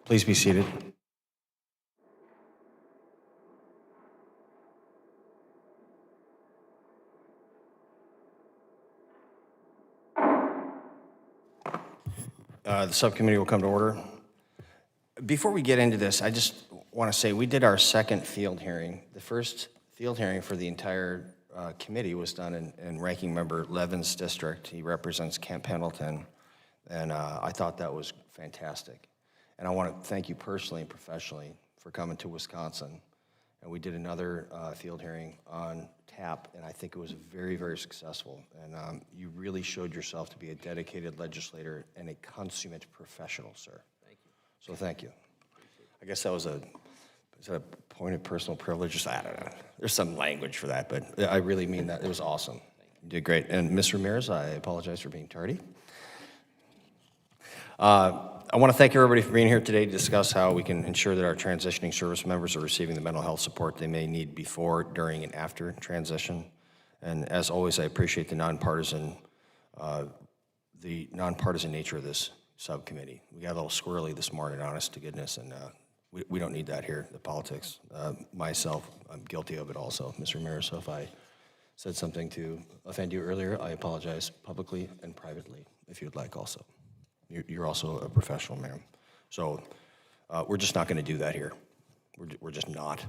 Please be seated. The subcommittee will come to order. Before we get into this, I just want to say we did our second field hearing. The first field hearing for the entire committee was done in Ranking Member Levin's district. He represents Camp Pendleton, and I thought that was fantastic. And I want to thank you personally and professionally for coming to Wisconsin. And we did another field hearing on TAP, and I think it was very, very successful. And you really showed yourself to be a dedicated legislator and a consummate professional, sir. Thank you. So thank you. I guess that was is that a point of personal privilege? I don't know. There's some language for that, but I really mean that. It was awesome. You did great. And Ms. Ramirez, I apologize for being tardy. I want to thank everybody for being here today to discuss how we can ensure that our transitioning service members are receiving the mental health support they may need before, during, and after transition. And as always, I appreciate the nonpartisan nature of this subcommittee. We got a little squirrely this morning, honest to goodness, and we don't need that here, the politics. Myself, I'm guilty of it also, Ms. Ramirez, so if I said something to offend you earlier, I apologize publicly and privately, if you would like also. You're also a professional, ma'am. So we're just not going to do that here. We're just not.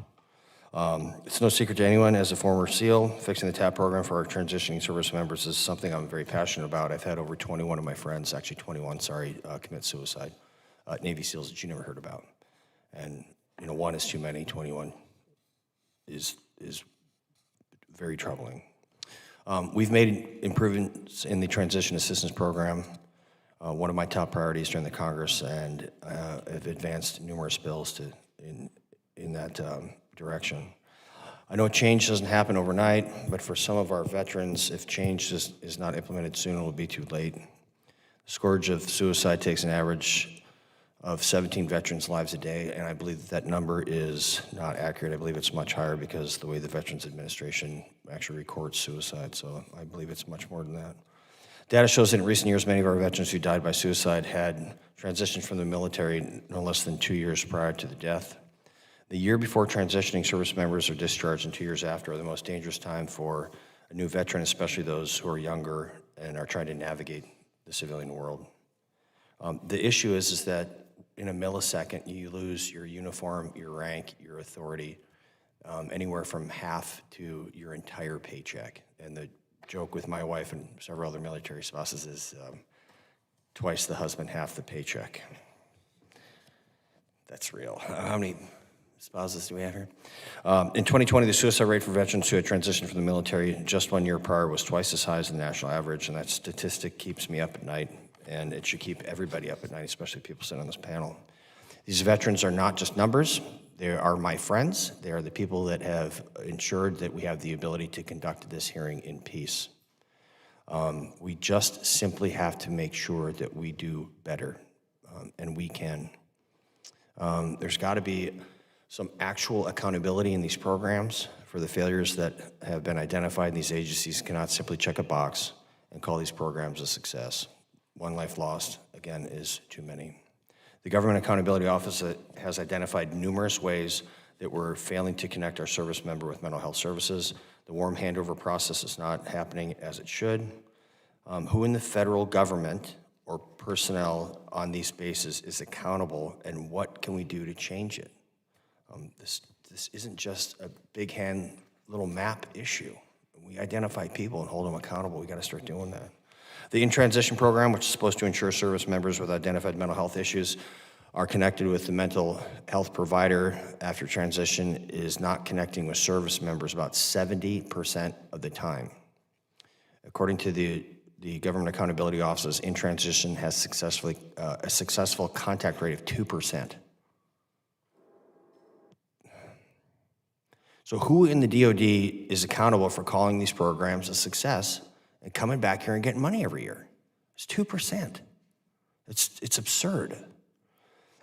It's no secret to anyone, as a former SEAL, fixing the TAP program for our transitioning service members is something I'm very passionate about. I've had over 21 of my friends, actually 21, commit suicide. Navy SEALs that you never heard about. And, you know, one is too many, 21 is very troubling. We've made improvements in the transition assistance program. One of my top priorities during the Congress, and have advanced numerous bills in that direction. I know change doesn't happen overnight, but for some of our veterans, if change is not implemented soon, it will be too late. The scourge of suicide takes an average of 17 veterans' lives a day, and I believe that number is not accurate. I believe it's much higher because the way the Veterans Administration actually records suicide, so I believe it's much more than that. Data shows that in recent years, many of our veterans who died by suicide had transitioned from the military no less than 2 years prior to the death. The year before transitioning service members are discharged and 2 years after are the most dangerous time for a new veteran, especially those who are younger and are trying to navigate the civilian world. The issue is that in a millisecond, you lose your uniform, your rank, your authority, anywhere from half to your entire paycheck. And the joke with my wife and several other military spouses is twice the husband, half the paycheck. That's real. How many spouses do we have here? In 2020, the suicide rate for veterans who had transitioned from the military just 1 year prior was twice as high as the national average, and that statistic keeps me up at night, and it should keep everybody up at night, especially people sitting on this panel. These veterans are not just numbers. They are my friends. They are the people that have ensured that we have the ability to conduct this hearing in peace. We just simply have to make sure that we do better, and we can. There's got to be some actual accountability in these programs for the failures that have been identified. These agencies cannot simply check a box and call these programs a success. One life lost, again, is too many. The Government Accountability Office has identified numerous ways that we're failing to connect our service member with mental health services. The warm handover process is not happening as it should. Who in the federal government or personnel on these bases is accountable, and what can we do to change it? This isn't just a big hand little map issue. We identify people and hold them accountable. We got to start doing that. The In-Transition program, which is supposed to ensure service members with identified mental health issues are connected with the mental health provider after transition, is not connecting with service members about 70% of the time. According to the Government Accountability Office, In-Transition has a successful contact rate of 2%. So who in the DOD is accountable for calling these programs a success and coming back here and getting money every year? It's 2%. It's absurd.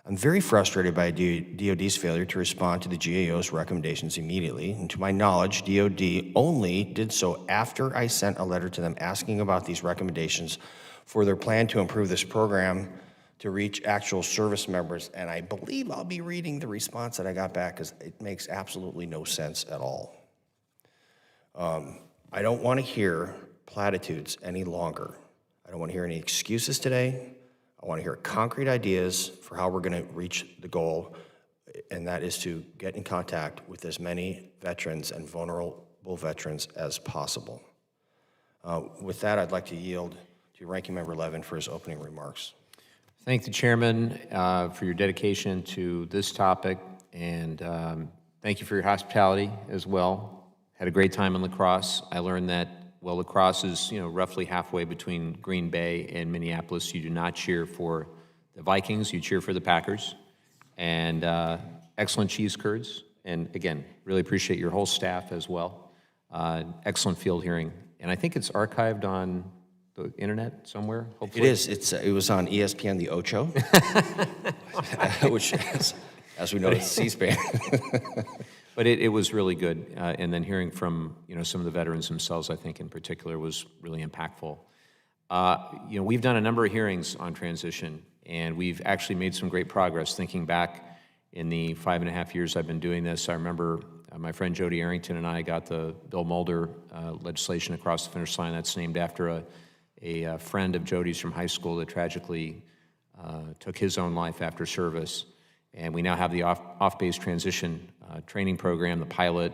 I'm very frustrated by DOD's failure to respond to the GAO's recommendations immediately. And to my knowledge, DOD only did so after I sent a letter to them asking about these recommendations for their plan to improve this program to reach actual service members, and I believe I'll be reading the response that I got back because it makes absolutely no sense at all. I don't want to hear platitudes any longer. I don't want to hear any excuses today. I want to hear concrete ideas for how we're going to reach the goal, and that is to get in contact with as many veterans and vulnerable veterans as possible. With that, I'd like to yield to Ranking Member Levin for his opening remarks. Thank the Chairman for your dedication to this topic, and thank you for your hospitality as well. Had a great time in La Crosse. I learned that, well, La Crosse is, roughly halfway between Green Bay and Minneapolis. You do not cheer for the Vikings, you cheer for the Packers. And excellent cheese curds. And again, really appreciate your whole staff as well. Excellent field hearing. And I think it's archived on the internet somewhere, hopefully. It is. It was on ESPN, the Ocho, which is, as we know, it's C-SPAN. But it was really good. And then hearing from, some of the veterans themselves, I think in particular, was really impactful. We've done a number of hearings on transition, and we've actually made some great progress. Thinking back in the 5.5 years I've been doing this, I remember my friend Jody Arrington and I got the Bill Mulder legislation across the finish line. That's named after a friend of Jody's from high school that tragically took his own life after service. And we now have the off-base transition training program, the pilot,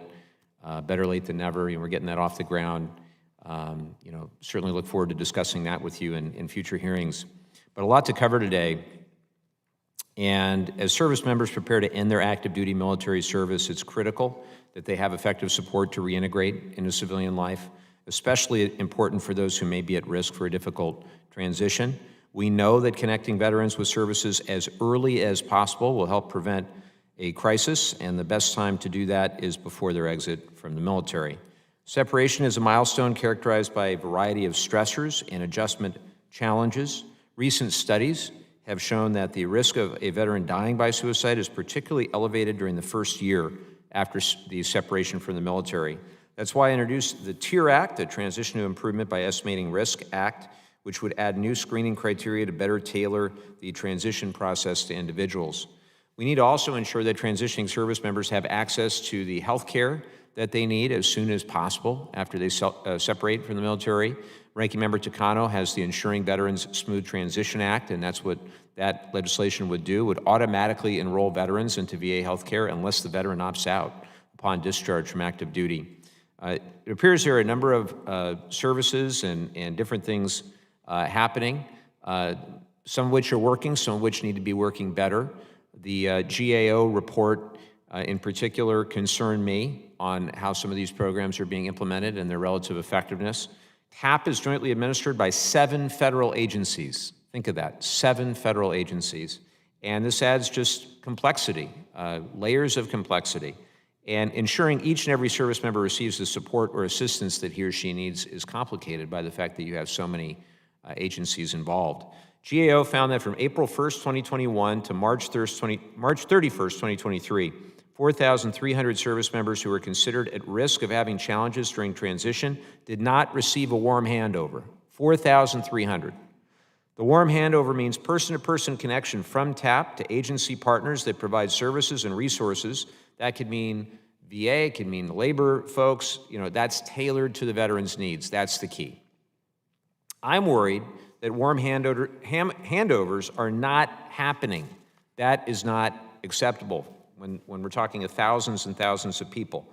better late than never, and we're getting that off the ground. Certainly look forward to discussing that with you in future hearings. But a lot to cover today. And as service members prepare to end their active duty military service, it's critical that they have effective support to reintegrate into civilian life, especially important for those who may be at risk for a difficult transition. We know that connecting veterans with services as early as possible will help prevent a crisis, and the best time to do that is before their exit from the military. Separation is a milestone characterized by a variety of stressors and adjustment challenges. Recent studies have shown that the risk of a veteran dying by suicide is particularly elevated during the first year after the separation from the military. That's why I introduced the TIER Act, the Transition to Improvement by Estimating Risk Act, which would add new screening criteria to better tailor the transition process to individuals. We need to also ensure that transitioning service members have access to the health care that they need as soon as possible after they separate from the military. Ranking Member Takano has the Ensuring Veterans Smooth Transition Act, and that's what that legislation would do, would automatically enroll veterans into VA health care unless the veteran opts out upon discharge from active duty. It appears there are a number of services and different things happening, some of which are working, some of which need to be working better. The GAO report in particular concerned me on how some of these programs are being implemented and their relative effectiveness. TAP is jointly administered by 7 federal agencies. Think of that, 7 federal agencies. And this adds just complexity, layers of complexity. And ensuring each and every service member receives the support or assistance that he or she needs is complicated by the fact that you have so many agencies involved. GAO found that from April 1st, 2021 to March 31st, 2023, 4,300 service members who were considered at risk of having challenges during transition did not receive a warm handover. 4,300. The warm handover means person-to-person connection from TAP to agency partners that provide services and resources. That could mean VA, it could mean the labor folks. That's tailored to the veteran's needs. That's the key. I'm worried that warm handovers are not happening. That is not acceptable when we're talking of thousands and thousands of people.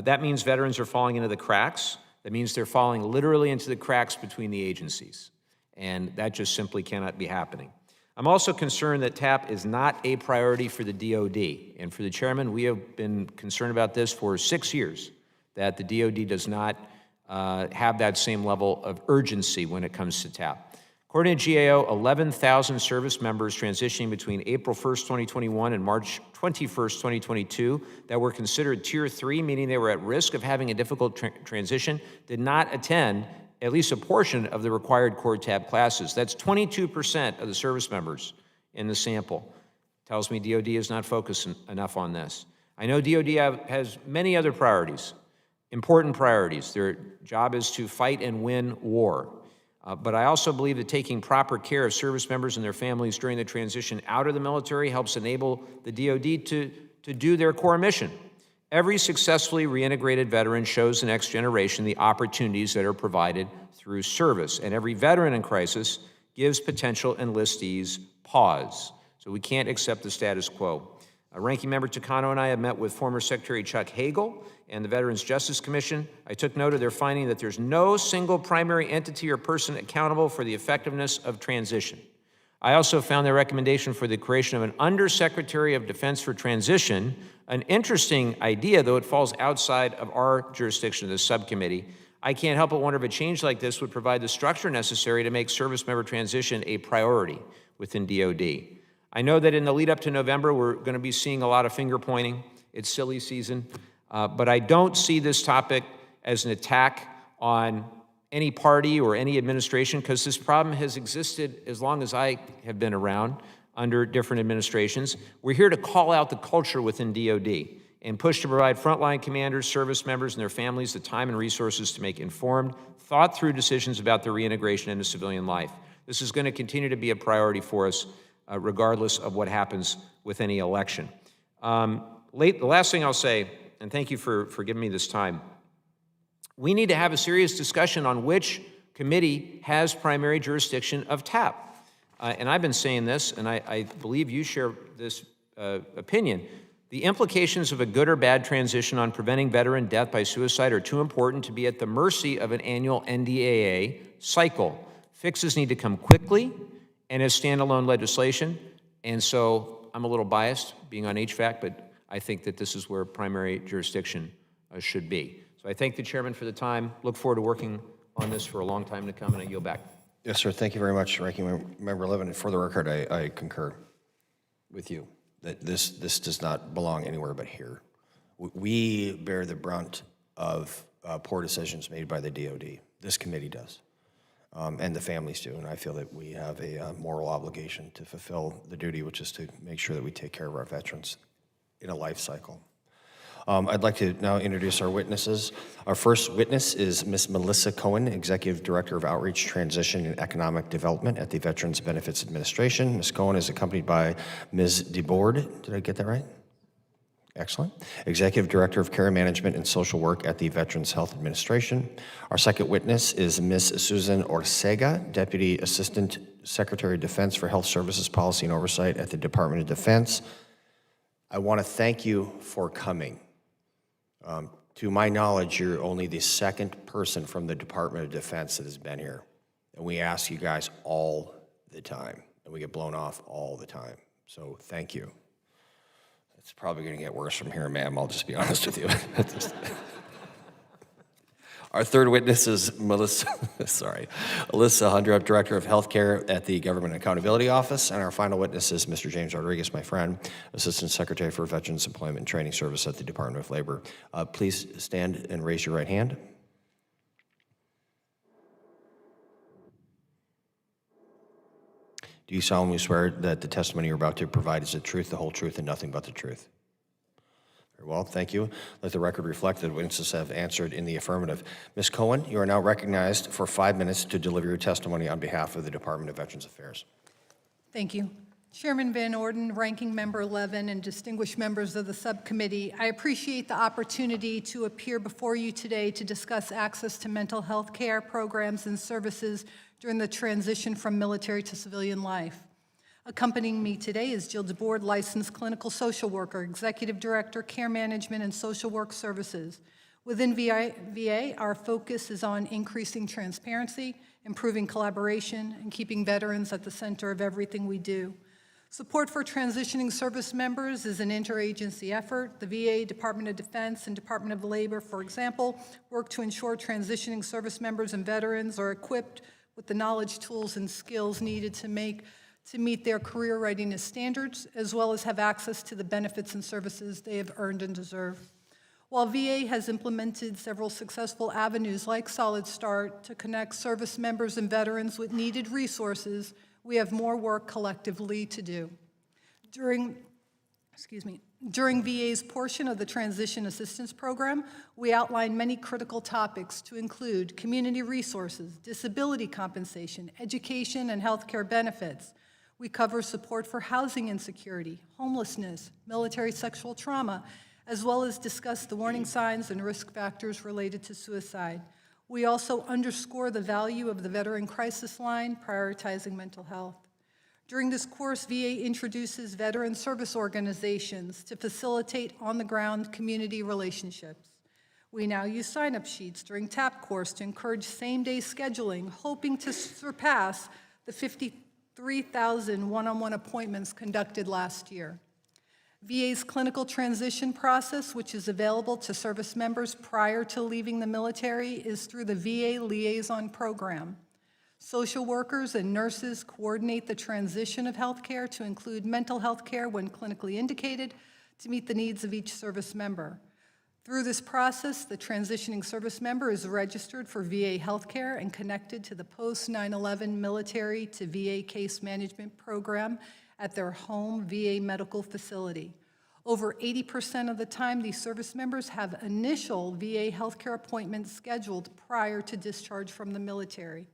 That means veterans are falling into the cracks. That means they're falling literally into the cracks between the agencies. And that just simply cannot be happening. I'm also concerned that TAP is not a priority for the DOD. And for the chairman, we have been concerned about this for 6 years, that the DOD does not have that same level of urgency when it comes to TAP. According to GAO, 11,000 service members transitioning between April 1st, 2021 and March 21st, 2022 that were considered Tier 3, meaning they were at risk of having a difficult transition, did not attend at least a portion of the required core TAP classes. That's 22% of the service members in the sample. Tells me DOD is not focused enough on this. I know DOD has many other priorities, important priorities. Their job is to fight and win war. But I also believe that taking proper care of service members and their families during the transition out of the military helps enable the DoD to do their core mission. Every successfully reintegrated veteran shows the next generation the opportunities that are provided through service, and every veteran in crisis gives potential enlistees pause. So we can't accept the status quo. Ranking Member Takano and I have met with former Secretary Chuck Hagel and the Veterans Justice Commission. I took note of their finding that there's no single primary entity or person accountable for the effectiveness of transition. I also found their recommendation for the creation of an Undersecretary of Defense for Transition an interesting idea, though it falls outside of our jurisdiction of the subcommittee. I can't help but wonder if a change like this would provide the structure necessary to make service member transition a priority within DoD. I know that in the lead up to November, we're going to be seeing a lot of finger pointing. It's silly season. But I don't see this topic as an attack on any party or any administration, because this problem has existed as long as I have been around under different administrations. We're here to call out the culture within DoD and push to provide frontline commanders, service members, and their families the time and resources to make informed, thought-through decisions about their reintegration into civilian life. This is going to continue to be a priority for us, regardless of what happens with any election. The last thing I'll say, and thank you for giving me this time, we need to have a serious discussion on which committee has primary jurisdiction of TAP. And I've been saying this, and I believe you share this opinion. The implications of a good or bad transition on preventing veteran death by suicide are too important to be at the mercy of an annual NDAA cycle. Fixes need to come quickly and as standalone legislation. And so I'm a little biased being on HVAC, but I think that this is where primary jurisdiction should be. So I thank the chairman for the time. Look forward to working on this for a long time to come, and I yield back. Yes, sir. Thank you very much, Ranking Member Levin. And for the record, I concur with you that this does not belong anywhere but here. We bear the brunt of poor decisions made by the DoD. This committee does, and the families do. And I feel that we have a moral obligation to fulfill the duty, which is to make sure that we take care of our veterans in a life cycle. I'd like to now introduce our witnesses. Our first witness is Ms. Melissa Cohen, Executive Director of Outreach, Transition, and Economic Development at the Veterans Benefits Administration. Ms. Cohen is accompanied by Ms. DeBoard. Did I get that right? Excellent. Executive Director of Care Management and Social Work at the Veterans Health Administration. Our second witness is Ms. Susan Orcega, Deputy Assistant Secretary of Defense for Health Services Policy and Oversight at the Department of Defense. I want to thank you for coming. To my knowledge, you're only the second person from the Department of Defense that has been here. And we ask you guys all the time, and we get blown off all the time. So thank you. It's probably going to get worse from here, ma'am. I'll just be honest with you. Our third witness is Alyssa Hundrup, Director of Healthcare at the Government Accountability Office. And our final witness is Mr. James Rodriguez, my friend, Assistant Secretary for Veterans Employment and Training Service at the Department of Labor. Please stand and raise your right hand. Do you solemnly swear that the testimony you're about to provide is the truth, the whole truth, and nothing but the truth? Very well, thank you. Let the record reflect that witnesses have answered in the affirmative. Ms. Cohen, you are now recognized for 5 minutes to deliver your testimony on behalf of the Department of Veterans Affairs. Thank you. Chairman Van Orden, Ranking Member Levin, and distinguished members of the subcommittee, I appreciate the opportunity to appear before you today to discuss access to mental health care programs and services during the transition from military to civilian life. Accompanying me today is Jill DeBoard, licensed clinical social worker, Executive Director, Care Management and Social Work Services. Within VA, our focus is on increasing transparency, improving collaboration, and keeping veterans at the center of everything we do. Support for transitioning service members is an interagency effort. The VA, Department of Defense, and Department of Labor, for example, work to ensure transitioning service members and veterans are equipped with the knowledge, tools, and skills needed to meet their career readiness standards, as well as have access to the benefits and services they have earned and deserve. While VA has implemented several successful avenues like Solid Start to connect service members and veterans with needed resources, we have more work collectively to do. During During VA's portion of the Transition Assistance Program, we outlined many critical topics to include community resources, disability compensation, education, and healthcare benefits. We cover support for housing insecurity, homelessness, military sexual trauma, as well as discuss the warning signs and risk factors related to suicide. We also underscore the value of the Veteran Crisis Line, prioritizing mental health. During this course, VA introduces veteran service organizations to facilitate on-the-ground community relationships. We now use sign-up sheets during TAP course to encourage same-day scheduling, hoping to surpass the 53,000 one-on-one appointments conducted last year. VA's clinical transition process, which is available to service members prior to leaving the military, is through the VA Liaison Program. Social workers and nurses coordinate the transition of healthcare to include mental health care when clinically indicated to meet the needs of each service member. Through this process, the transitioning service member is registered for VA healthcare and connected to the post-9/11 military to VA case management program at their home VA medical facility. Over 80% of the time, these service members have initial VA healthcare appointments scheduled prior to discharge from the military.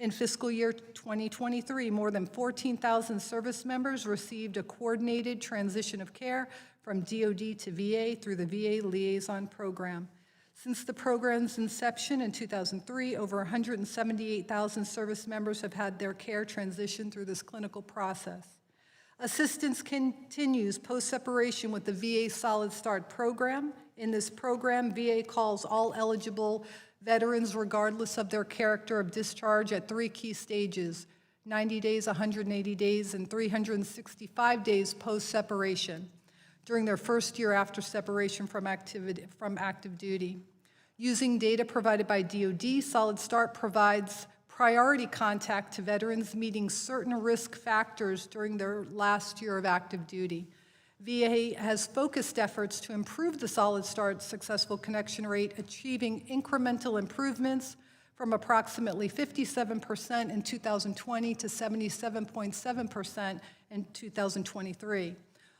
In fiscal year 2023, more than 14,000 service members received a coordinated transition of care from DoD to VA through the VA Liaison Program. Since the program's inception in 2003, over 178,000 service members have had their care transitioned through this clinical process. Assistance continues post-separation with the VA Solid Start program. In this program, VA calls all eligible veterans, regardless of their character of discharge, at 3 key stages: 90 days, 180 days, and 365 days post-separation, during their first year after separation from active duty. Using data provided by DoD, Solid Start provides priority contact to veterans meeting certain risk factors during their last year of active duty. VA has focused efforts to improve the Solid Start successful connection rate, achieving incremental improvements from approximately 57% in 2020 to 77.7% in 2023.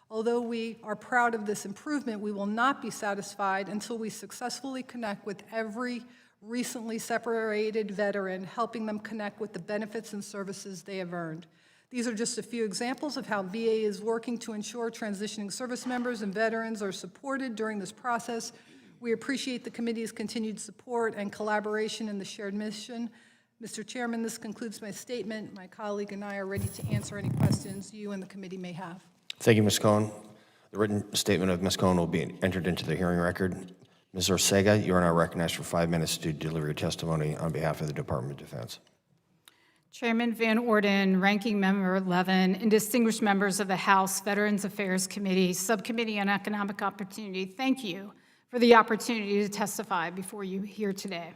Although we are proud of this improvement, we will not be satisfied until we successfully connect with every recently separated veteran, helping them connect with the benefits and services they have earned. These are just a few examples of how VA is working to ensure transitioning service members and veterans are supported during this process. We appreciate the committee's continued support and collaboration in the shared mission. Mr. Chairman, this concludes my statement. My colleague and I are ready to answer any questions you and the committee may have. Thank you, Ms. Cohen. The written statement of Ms. Cohen will be entered into the hearing record. Ms. Ortega, you are now recognized for 5 minutes to deliver your testimony on behalf of the Department of Defense. Chairman Van Orden, Ranking Member 11, and distinguished members of the House Veterans Affairs Committee, Subcommittee on Economic Opportunity, thank you for the opportunity to testify before you here today.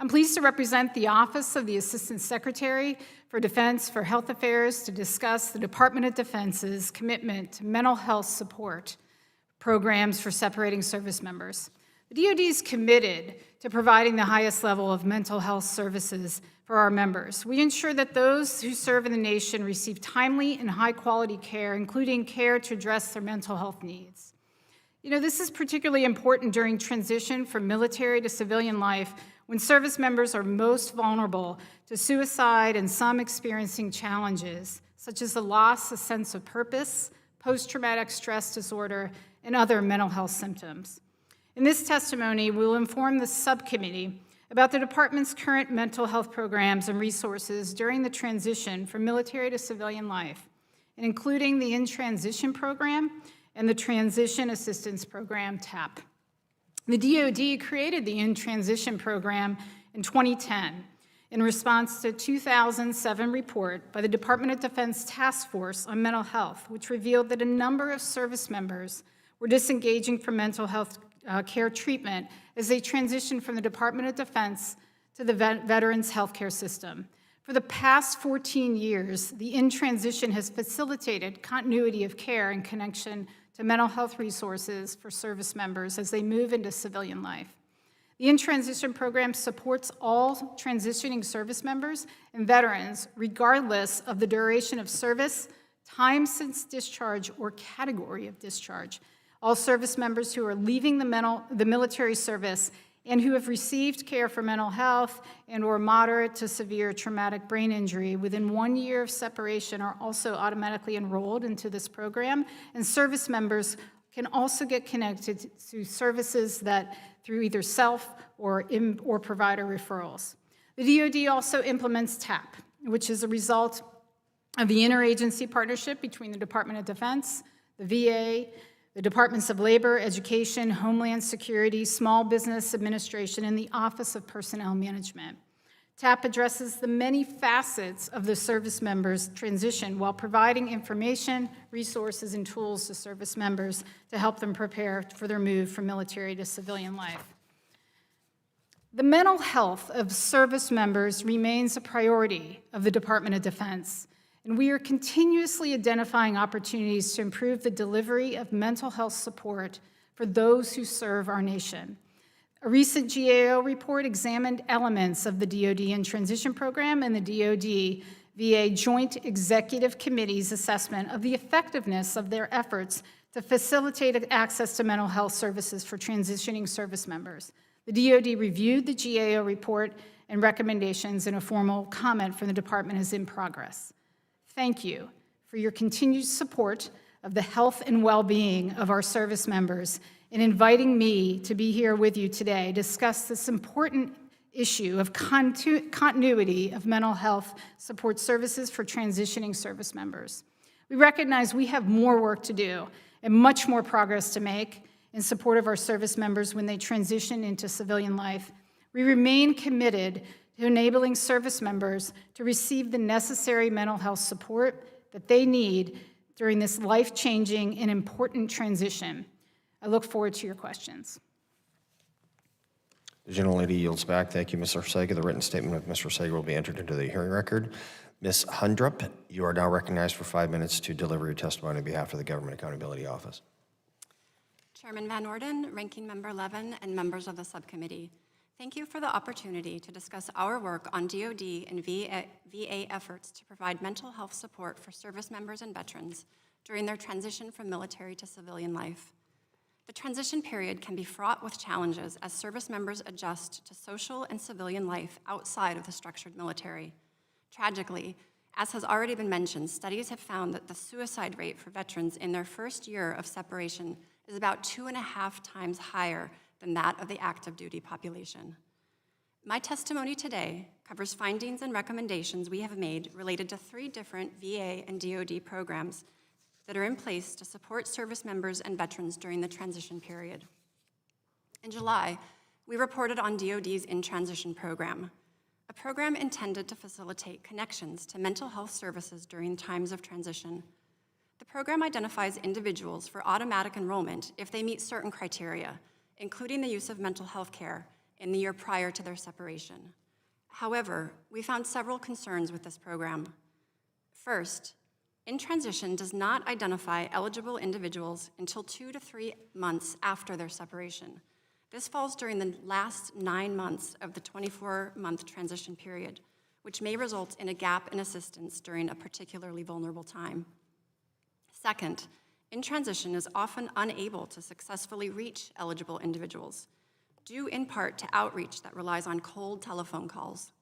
I'm pleased to represent the Office of the Assistant Secretary for Defense for Health Affairs to discuss the Department of Defense's commitment to mental health support programs for separating service members. The DoD is committed to providing the highest level of mental health services for our members. We ensure that those who serve in the nation receive timely and high-quality care, including care to address their mental health needs. You know, this is particularly important during transition from military to civilian life, when service members are most vulnerable to suicide and some experiencing challenges, such as the loss of sense of purpose, post-traumatic stress disorder, and other mental health symptoms. In this testimony, we will inform the subcommittee about the department's current mental health programs and resources during the transition from military to civilian life, and including the In-Transition Program and the Transition Assistance Program, TAP. The DoD created the In-Transition Program in 2010 in response to a 2007 report by the Department of Defense Task Force on Mental Health, which revealed that a number of service members were disengaging from mental health care treatment as they transitioned from the Department of Defense to the Veterans Healthcare System. For the past 14 years, the In-Transition has facilitated continuity of care in connection to mental health resources for service members as they move into civilian life. The In-Transition program supports all transitioning service members and veterans, regardless of the duration of service, time since discharge, or category of discharge. All service members who are leaving the military service and who have received care for mental health and/or moderate to severe traumatic brain injury within 1 year of separation are also automatically enrolled into this program, and service members can also get connected to services that through either self or provider referrals. The DoD also implements TAP, which is a result of the interagency partnership between the Department of Defense, the VA, the Departments of Labor, Education, Homeland Security, Small Business Administration, and the Office of Personnel Management. TAP addresses the many facets of the service members' transition while providing information, resources, and tools to service members to help them prepare for their move from military to civilian life. The mental health of service members remains a priority of the Department of Defense, and we are continuously identifying opportunities to improve the delivery of mental health support for those who serve our nation. A recent GAO report examined elements of the DoD in Transition Program and the DoD-VA Joint Executive Committee's assessment of the effectiveness of their efforts to facilitate access to mental health services for transitioning service members. The DoD reviewed the GAO report and recommendations, and a formal comment from the department is in progress. Thank you for your continued support of the health and well-being of our service members in inviting me to be here with you today to discuss this important issue of continuity of mental health support services for transitioning service members. We recognize we have more work to do and much more progress to make in support of our service members when they transition into civilian life. We remain committed to enabling service members to receive the necessary mental health support that they need during this life-changing and important transition. I look forward to your questions. The gentlelady yields back. Thank you, Ms. Orsega. The written statement of Ms. Orsega will be entered into the hearing record. Ms. Hundrup, you are now recognized for 5 minutes to deliver your testimony on behalf of the Government Accountability Office. Chairman Van Orden, Ranking Member Levin, and members of the subcommittee, thank you for the opportunity to discuss our work on DoD and VA efforts to provide mental health support for service members and veterans during their transition from military to civilian life. The transition period can be fraught with challenges as service members adjust to social and civilian life outside of the structured military. Tragically, as has already been mentioned, studies have found that the suicide rate for veterans in their first year of separation is about 2.5 times higher than that of the active duty population. My testimony today covers findings and recommendations we have made related to 3 different VA and DoD programs that are in place to support service members and veterans during the transition period. In July, we reported on DoD's In Transition program, a program intended to facilitate connections to mental health services during times of transition. The program identifies individuals for automatic enrollment if they meet certain criteria, including the use of mental health care in the year prior to their separation. However, we found several concerns with this program. First, In Transition does not identify eligible individuals until 2 to 3 months after their separation. This falls during the last 9 months of the 24-month transition period, which may result in a gap in assistance during a particularly vulnerable time. Second, In Transition is often unable to successfully reach eligible individuals, due in part to outreach that relies on cold telephone calls.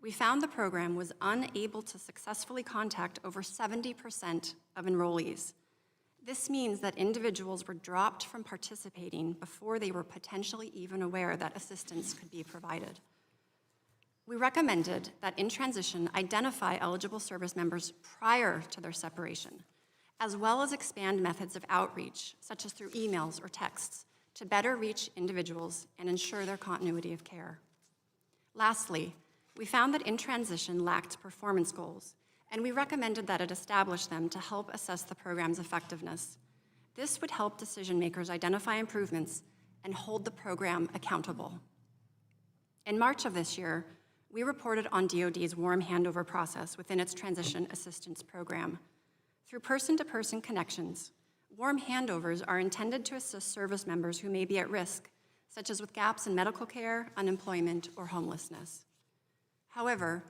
We found the program was unable to successfully contact over 70% of enrollees. This means that individuals were dropped from participating before they were potentially even aware that assistance could be provided. We recommended that In Transition identify eligible service members prior to their separation, as well as expand methods of outreach, such as through emails or texts, to better reach individuals and ensure their continuity of care. Lastly, we found that In Transition lacked performance goals, and we recommended that it establish them to help assess the program's effectiveness. This would help decision makers identify improvements and hold the program accountable. In March of this year, we reported on DoD's warm handover process within its Transition Assistance Program. Through person-to-person connections, warm handovers are intended to assist service members who may be at risk, such as with gaps in medical care, unemployment, or homelessness. However,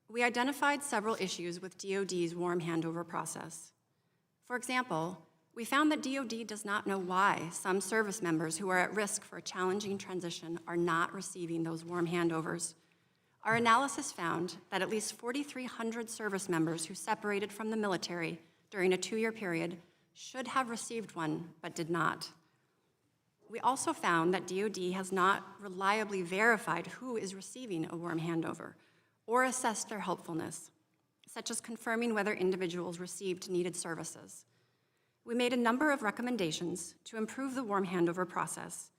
we identified several issues with DoD's warm handover process. For example, we found that DoD does not know why some service members who are at risk for a challenging transition are not receiving those warm handovers. Our analysis found that at least 4,300 service members who separated from the military during a 2-year period should have received one, but did not. We also found that DoD has not reliably verified who is receiving a warm handover or assessed their helpfulness, such as confirming whether individuals received needed services. We made a number of recommendations to improve the warm handover process,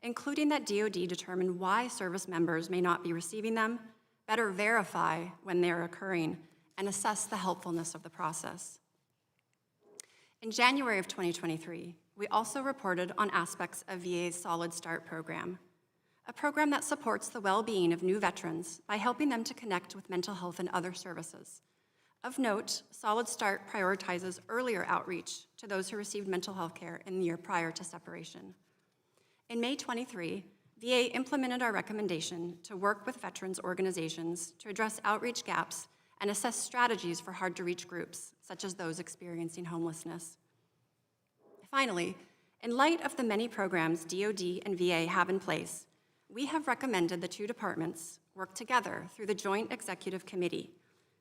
including that DoD determine why service members may not be receiving them, better verify when they're occurring, and assess the helpfulness of the process. In January of 2023, we also reported on aspects of VA's Solid Start program, a program that supports the well-being of new veterans by helping them to connect with mental health and other services. Of note, Solid Start prioritizes earlier outreach to those who received mental health care in the year prior to separation. In May 23, VA implemented our recommendation to work with veterans organizations to address outreach gaps and assess strategies for hard-to-reach groups, such as those experiencing homelessness. Finally, in light of the many programs DoD and VA have in place, we have recommended the two departments work together through the Joint Executive Committee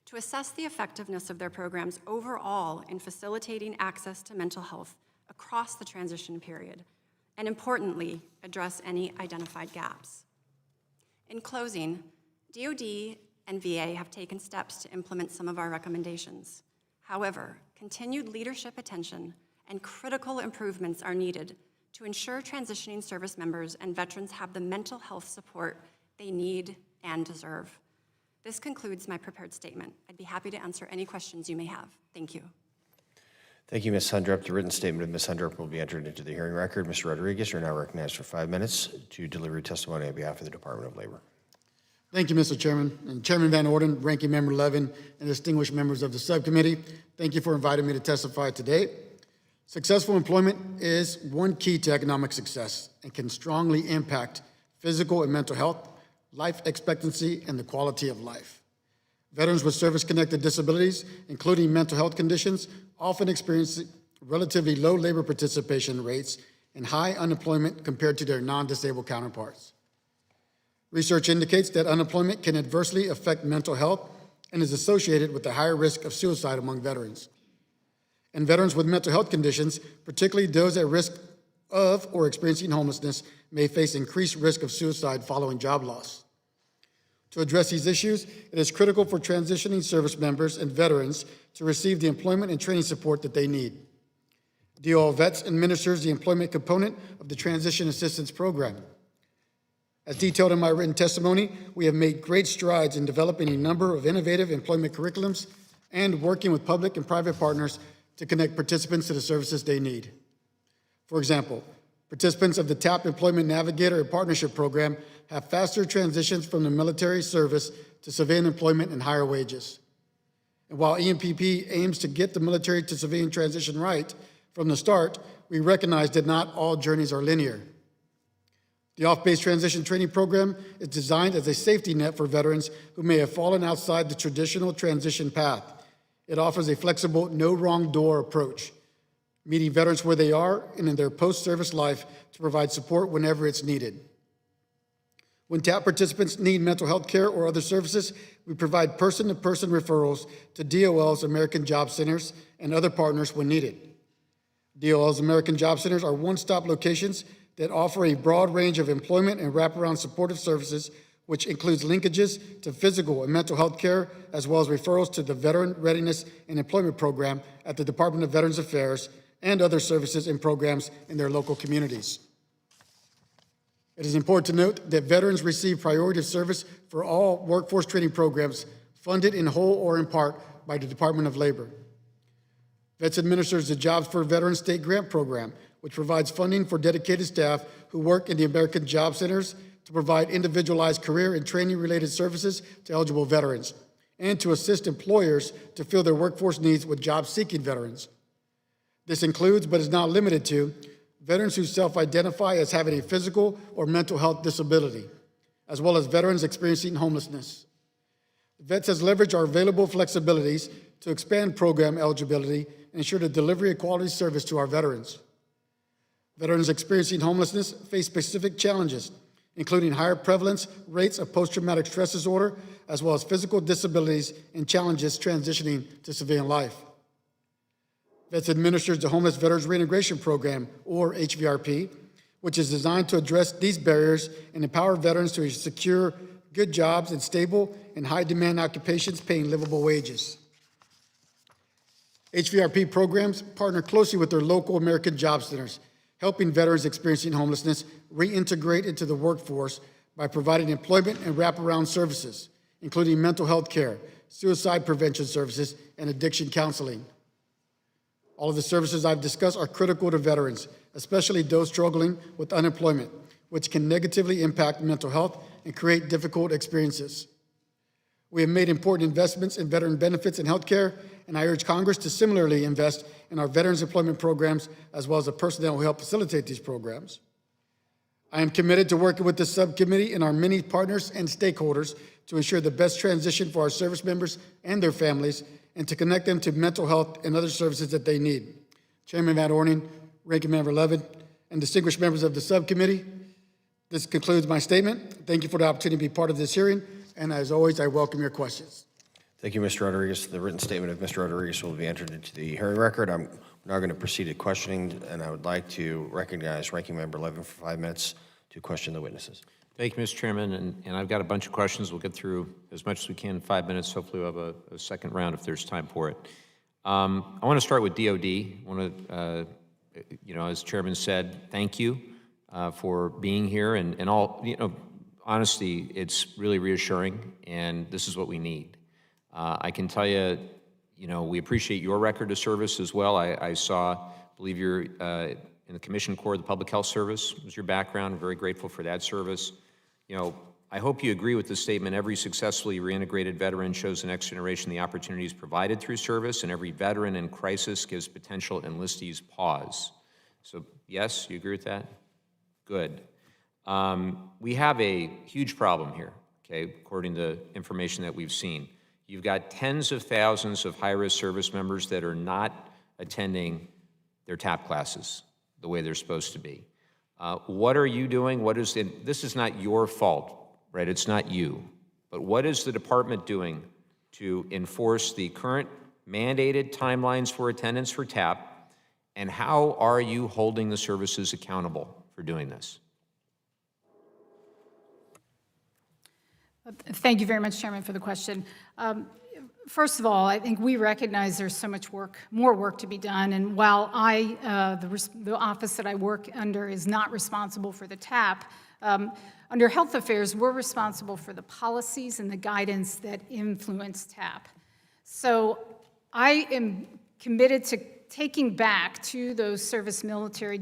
to assess the effectiveness of their programs overall in facilitating access to mental health across the transition period, and importantly, address any identified gaps. In closing, DoD and VA have taken steps to implement some of our recommendations. However, continued leadership attention and critical improvements are needed to ensure transitioning service members and veterans have the mental health support they need and deserve. This concludes my prepared statement. I'd be happy to answer any questions you may have. Thank you. Thank you, Ms. Hundrup. The written statement of Ms. Hundrup will be entered into the hearing record. Mr. Rodriguez, you're now recognized for 5 minutes to deliver your testimony on behalf of the Department of Labor. Thank you, Mr. Chairman. And Chairman Van Orden, Ranking Member Levin, and distinguished members of the subcommittee, thank you for inviting me to testify today. Successful employment is one key to economic success and can strongly impact physical and mental health, life expectancy, and the quality of life. Veterans with service-connected disabilities, including mental health conditions, often experience relatively low labor participation rates and high unemployment compared to their non-disabled counterparts. Research indicates that unemployment can adversely affect mental health and is associated with a higher risk of suicide among veterans. And veterans with mental health conditions, particularly those at risk of or experiencing homelessness, may face increased risk of suicide following job loss. To address these issues, it is critical for transitioning service members and veterans to receive the employment and training support that they need. DOL Vets administers the employment component of the Transition Assistance Program. As detailed in my written testimony, we have made great strides in developing a number of innovative employment curriculums and working with public and private partners to connect participants to the services they need. For example, participants of the TAP Employment Navigator and Partnership Program have faster transitions from the military service to civilian employment and higher wages. And while EMPP aims to get the military to civilian transition right from the start, we recognize that not all journeys are linear. The Off-Base Transition Training Program is designed as a safety net for veterans who may have fallen outside the traditional transition path. It offers a flexible, no wrong door approach, meeting veterans where they are and in their post-service life to provide support whenever it's needed. When TAP participants need mental health care or other services, we provide person-to-person referrals to DOL's American Job Centers and other partners when needed. DOL's American Job Centers are one-stop locations that offer a broad range of employment and wraparound supportive services, which includes linkages to physical and mental health care, as well as referrals to the Veteran Readiness and Employment Program at the Department of Veterans Affairs and other services and programs in their local communities. It is important to note that veterans receive priority of service for all workforce training programs funded in whole or in part by the Department of Labor. VETS administers the Jobs for Veterans State Grant Program, which provides funding for dedicated staff who work in the American Job Centers to provide individualized career and training-related services to eligible veterans, and to assist employers to fill their workforce needs with job-seeking veterans. This includes, but is not limited to, veterans who self-identify as having a physical or mental health disability, as well as veterans experiencing homelessness. VETS has leveraged our available flexibilities to expand program eligibility and ensure the delivery of quality service to our veterans. Veterans experiencing homelessness face specific challenges, including higher prevalence rates of post-traumatic stress disorder, as well as physical disabilities and challenges transitioning to civilian life. VETS administers the Homeless Veterans Reintegration Program, or HVRP, which is designed to address these barriers and empower veterans to secure good jobs in stable and high-demand occupations paying livable wages. HVRP programs partner closely with their local American Job Centers, helping veterans experiencing homelessness reintegrate into the workforce by providing employment and wraparound services, including mental health care, suicide prevention services, and addiction counseling. All of the services I've discussed are critical to veterans, especially those struggling with unemployment, which can negatively impact mental health and create difficult experiences. We have made important investments in veteran benefits and health care, and I urge Congress to similarly invest in our veterans employment programs, as well as the personnel who help facilitate these programs. I am committed to working with the subcommittee and our many partners and stakeholders to ensure the best transition for our service members and their families, and to connect them to mental health and other services that they need. Chairman Van Orden, Ranking Member Levin, and distinguished members of the subcommittee, this concludes my statement. Thank you for the opportunity to be part of this hearing, and as always, I welcome your questions. Thank you, Mr. Rodriguez. The written statement of Mr. Rodriguez will be entered into the hearing record. I'm now going to proceed to questioning, and I would like to recognize Ranking Member Levin for 5 minutes to question the witnesses. Thank you, Mr. Chairman, and I've got a bunch of questions. We'll get through as much as we can in 5 minutes. Hopefully we'll have a second round if there's time for it. I want to start with DOD. I want to, as Chairman said, thank you for being here, and all, honesty, it's really reassuring, and this is what we need. I can tell you, we appreciate your record of service as well. I believe you're in the Commission Corps of the Public Health Service was your background. I'm very grateful for that service. I hope you agree with the statement, every successfully reintegrated veteran shows the next generation the opportunities provided through service, and every veteran in crisis gives potential enlistees pause. So yes, you agree with that? Good. We have a huge problem here, okay, according to information that we've seen. You've got tens of thousands of high-risk service members that are not attending their TAP classes the way they're supposed to be. What are you doing? This is not your fault, right? It's not you. But what is the department doing to enforce the current mandated timelines for attendance for TAP? And how are you holding the services accountable for doing this? Thank you very much, Chairman, for the question. First of all, I think we recognize there's so much more work to be done. And while the office that I work under is not responsible for the TAP, under Health Affairs, we're responsible for the policies and the guidance that influence TAP. So I am committed to taking back to those service military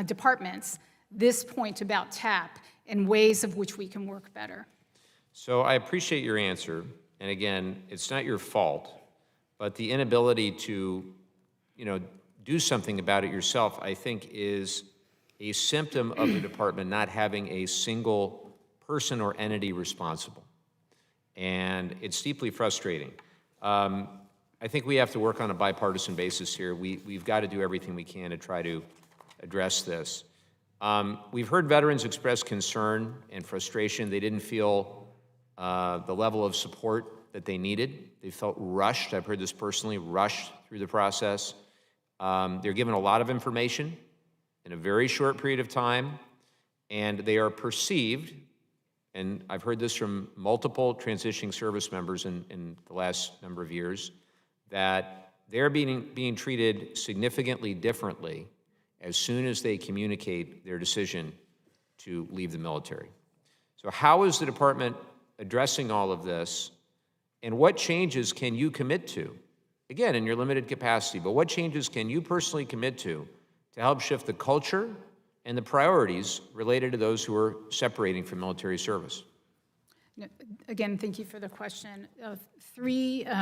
departments this point about TAP and ways of which we can work better. So I appreciate your answer. And again, it's not your fault, but the inability to, do something about it yourself, I think, is a symptom of the department not having a single person or entity responsible. And it's deeply frustrating. I think we have to work on a bipartisan basis here. We've got to do everything we can to try to address this. We've heard veterans express concern and frustration. They didn't feel the level of support that they needed. They felt rushed. I've heard this personally, rushed through the process. They're given a lot of information in a very short period of time, and they are perceived, and I've heard this from multiple transitioning service members in the last number of years, that they're being treated significantly differently as soon as they communicate their decision to leave the military. So how is the department addressing all of this, and what changes can you commit to? Again, in your limited capacity, but what changes can you personally commit to help shift the culture and the priorities related to those who are separating from military service? Again, thank you for the question.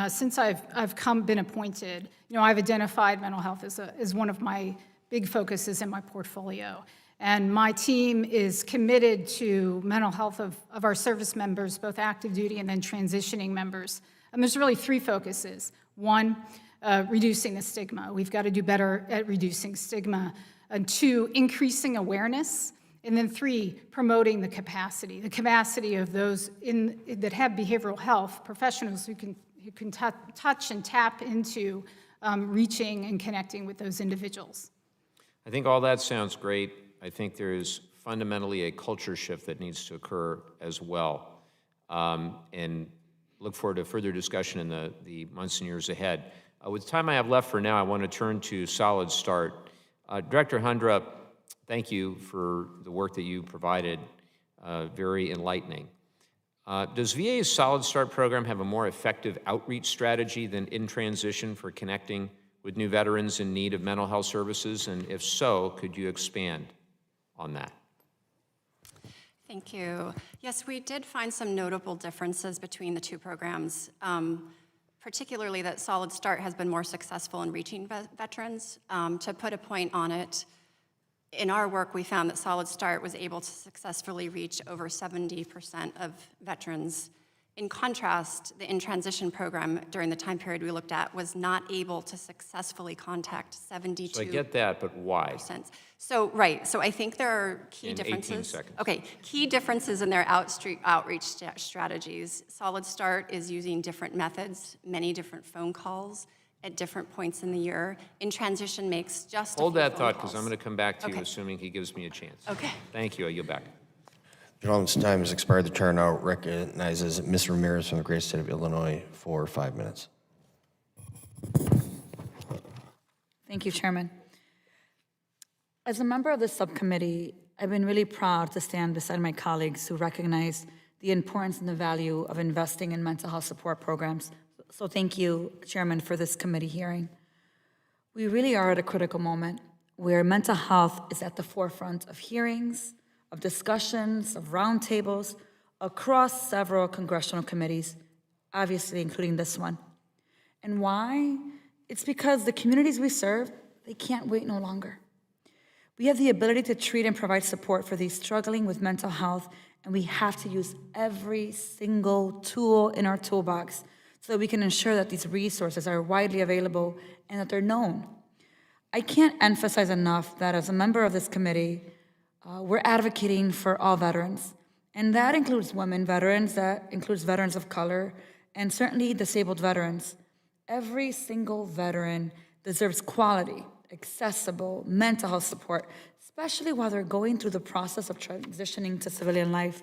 Since I've been appointed, I've identified mental health as one of my big focuses in my portfolio. And my team is committed to mental health of our service members, both active duty and then transitioning members. And there's really 3 focuses. One, reducing the stigma. We've got to do better at reducing stigma. 2, increasing awareness. And then 3, promoting the capacity of those that have behavioral health professionals who can touch and tap into reaching and connecting with those individuals. I think all that sounds great. I think there is fundamentally a culture shift that needs to occur as well. And look forward to further discussion in the months and years ahead. With the time I have left for now, I want to turn to Solid Start. Director Hundrup, thank you for the work that you provided, very enlightening. Does VA's Solid Start program have a more effective outreach strategy than In Transition for connecting with new veterans in need of mental health services? And if so, could you expand on that? Thank you. Yes, we did find some notable differences between the two programs, particularly that Solid Start has been more successful in reaching veterans. To put a point on it, in our work, we found that Solid Start was able to successfully reach over 70% of veterans. In contrast, the In Transition program during the time period we looked at was not able to successfully contact 72%. So I get that, but why? So, right, so I think there are key differences. 18 seconds. Okay, key differences in their outreach strategies. Solid Start is using different methods, many different phone calls at different points in the year. In Transition makes just Hold a few that phone thought, because calls. I'm going to come back to you, Okay. assuming he gives me a chance. Okay. Thank you. I yield back. Gentleman's time has expired. The chair now recognizes Ms. Ramirez from the great state of Illinois for 5 minutes. Thank you, Chairman. As a member of the subcommittee, I've been really proud to stand beside my colleagues who recognize the importance and the value of investing in mental health support programs. So thank you, Chairman, for this committee hearing. We really are at a critical moment where mental health is at the forefront of hearings, of discussions, of roundtables across several congressional committees, obviously including this one. And why? It's because the communities we serve, they can't wait no longer. We have the ability to treat and provide support for these struggling with mental health, and we have to use every single tool in our toolbox so that we can ensure that these resources are widely available and that they're known. I can't emphasize enough that as a member of this committee, we're advocating for all veterans, and that includes women veterans, that includes veterans of color, and certainly disabled veterans. Every single veteran deserves quality, accessible mental health support, especially while they're going through the process of transitioning to civilian life.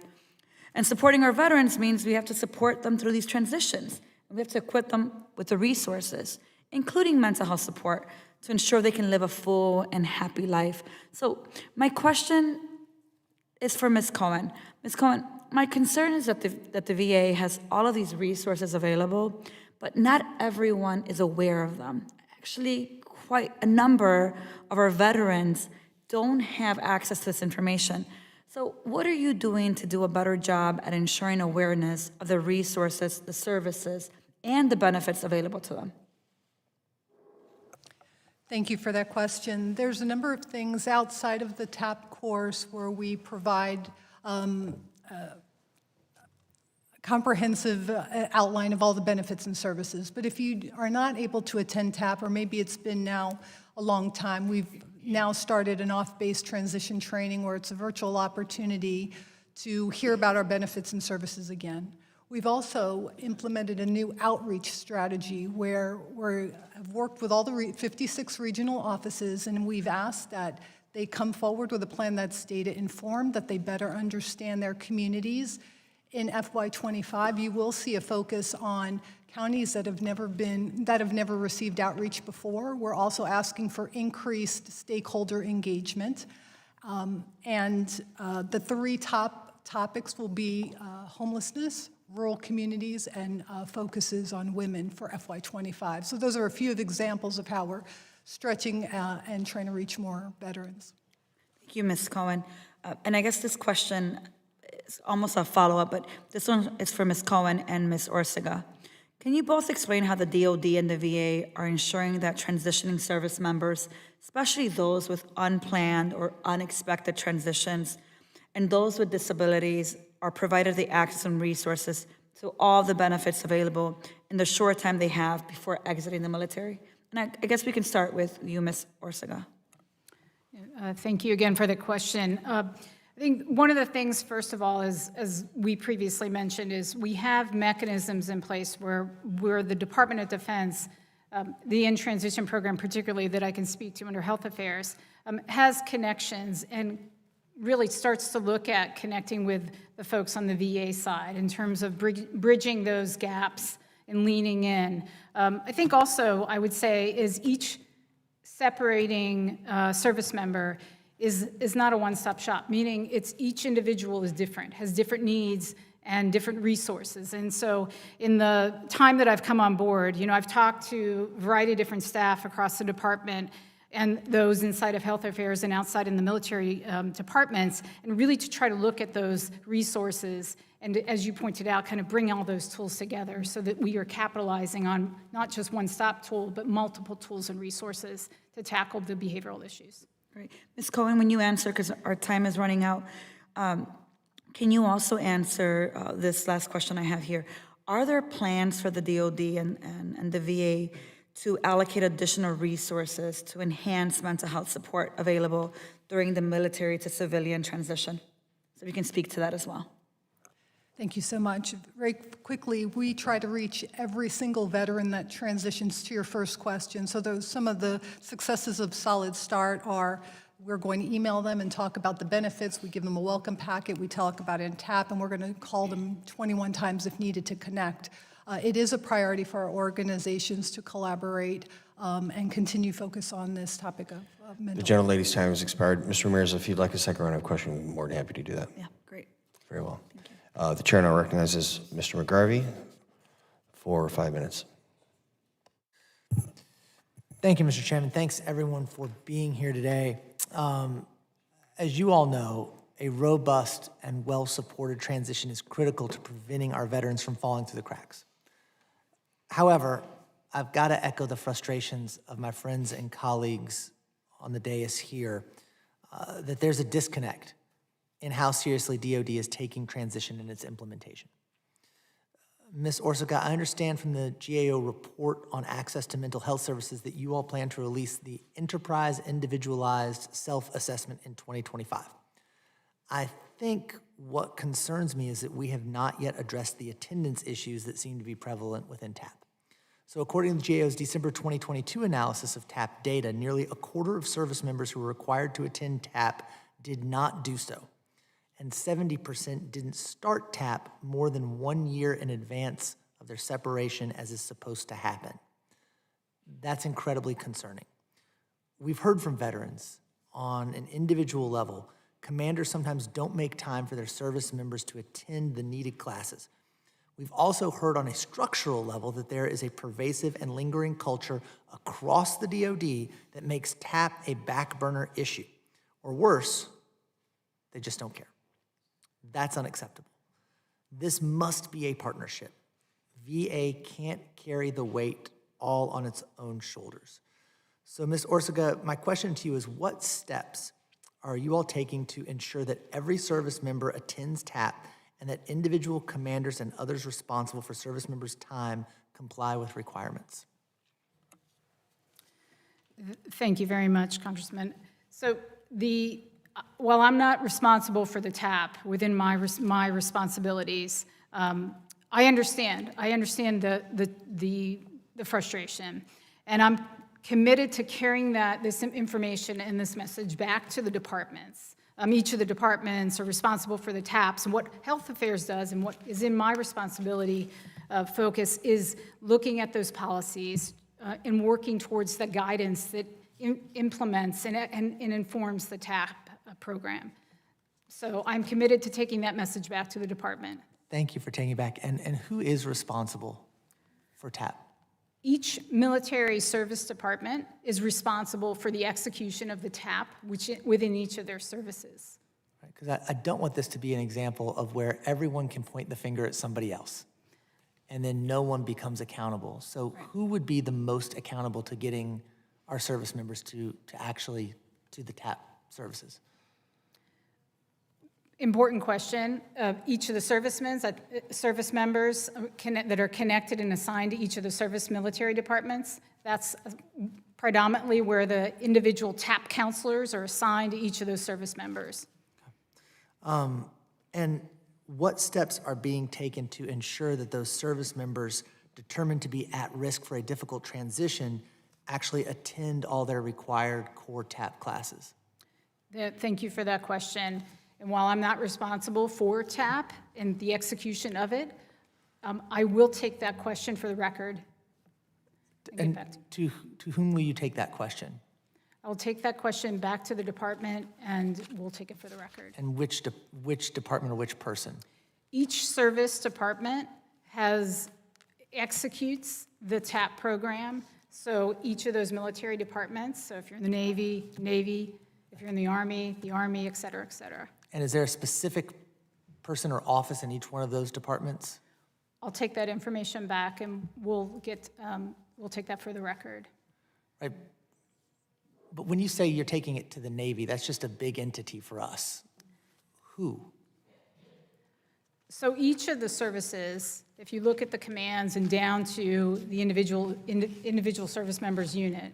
And supporting our veterans means we have to support them through these transitions. We have to equip them with the resources, including mental health support, to ensure they can live a full and happy life. So my question is for Ms. Cohen. Ms. Cohen, my concern is that the VA has all of these resources available, but not everyone is aware of them. Actually, quite a number of our veterans don't have access to this information. So what are you doing to do a better job at ensuring awareness of the resources, the services, and the benefits available to them? Thank you for that question. There's a number of things outside of the TAP course where we provide a comprehensive outline of all the benefits and services. But if you are not able to attend TAP, or maybe it's been now a long time, we've now started an off-base transition training where it's a virtual opportunity to hear about our benefits and services again. We've also implemented a new outreach strategy where I've worked with all the 56 regional offices, and we've asked that they come forward with a plan that's data-informed, that they better understand their communities. In FY25, you will see a focus on counties that have never received outreach before. We're also asking for increased stakeholder engagement. The 3 top topics will be homelessness, rural communities, and focuses on women for FY25. So those are a few of the examples of how we're stretching and trying to reach more veterans. Thank you, Ms. Cohen. And I guess this question is almost a follow-up, but this one is for Ms. Cohen and Ms. Orsiga. Can you both explain how the DOD and the VA are ensuring that transitioning service members, especially those with unplanned or unexpected transitions, and those with disabilities, are provided the access and resources to all the benefits available, in the short time they have before exiting the military? And I guess we can start with you, Ms. Orsiga. Thank you again for the question. I think one of the things, first of all, is, as we previously mentioned, is we have mechanisms in place where the Department of Defense, the in-transition program particularly that I can speak to under Health Affairs, has connections and really starts to look at connecting with the folks on the VA side in terms of bridging those gaps and leaning in. I think also, I would say, is each separating service member is not a one-stop shop, meaning it's each individual is different, has different needs and different resources. And so in the time that I've come on board, I've talked to a variety of different staff across the department and those inside of Health Affairs and outside in the military departments, and really to try to look at those resources and, as you pointed out, kind of bring all those tools together so that we are capitalizing on not just one-stop tool, but multiple tools and resources to tackle the behavioral issues. Great. Ms. Cohen, when you answer, because our time is running out, can you also answer this last question I have here? Are there plans for the DOD and the VA to allocate additional resources to enhance mental health support available during the military to civilian transition? So you can speak to that as well. Thank you so much. Very quickly, we try to reach every single veteran that transitions to your first question. So some of the successes of Solid Start are we're going to email them and talk about the benefits. We give them a welcome packet. We talk about it in TAP, and we're going to call them 21 times if needed to connect. It is a priority for our organizations to collaborate and continue focus on this topic of mental The gentlelady's time has expired. Mr. Ramirez, if you'd like a second round of questioning, I'm more than happy to do that. Yeah, great. Very well. The chair now recognizes Mr. McGarvey for 5 minutes. Thank you, Mr. Chairman. Thanks, everyone, for being here today. As you all know, a robust and well-supported transition is critical to preventing our veterans from falling through the cracks. However, I've got to echo the frustrations of my friends and colleagues on the dais here that there's a disconnect in how seriously DOD is taking transition and its implementation. Ms. Orsiga, I understand from the GAO report on access to mental health services that you all plan to release the Enterprise Individualized Self-Assessment in 2025. I think what concerns me is that we have not yet addressed the attendance issues that seem to be prevalent within TAP. So according to the GAO's December 2022 analysis of TAP data, nearly a quarter of service members who were required to attend TAP did not do so. And 70% didn't start TAP more than 1 year in advance of their separation as is supposed to happen. That's incredibly concerning. We've heard from veterans on an individual level. Commanders sometimes don't make time for their service members to attend the needed classes. We've also heard on a structural level that there is a pervasive and lingering culture across the DoD that makes TAP a back burner issue. Or worse, they just don't care. That's unacceptable. This must be a partnership. VA can't carry the weight all on its own shoulders. So, Ms. Orsiga, my question to you is, what steps are you all taking to ensure that every service member attends TAP and that individual commanders and others responsible for service members' time comply with requirements? Thank you very much, Congressman. So while I'm not responsible for the TAP within my responsibilities, I understand the frustration, and I'm committed to carrying this information and this message back to the departments. Each of the departments are responsible for the TAPs, and what Health Affairs does and what is in my responsibility focus is looking at those policies and working towards the guidance that implements and informs the TAP program. So I'm committed to taking that message back to the department. Thank you for taking it back. And who is responsible for TAP? Each military service department is responsible for the execution of the TAP within each of their services. Because I don't want this to be an example of where everyone can point the finger at somebody else and then no one becomes accountable. So who would be the most accountable to getting our service members to actually do the TAP services? Important question. Each of the service members that are connected and assigned to each of the service military departments, that's predominantly where the individual TAP counselors are assigned to each of those service members. And what steps are being taken to ensure that those service members determined to be at risk for a difficult transition actually attend all their required core TAP classes? Thank you for that question. And while I'm not responsible for TAP and the execution of it, I will take that question for the record. And get back to you. To whom will you take that question? I'll take that question back to the department, and we'll take it for the record. And which department or which person? Each service department executes the TAP program. So each of those military departments, so if you're in the Navy, if you're in the Army, et cetera, et cetera. And is there a specific person or office in each one of those departments? I'll take that information back, and we'll take that for the record. Right. But when you say you're taking it to the Navy, that's just a big entity for us. Who? So each of the services, if you look at the commands and down to the individual service members unit,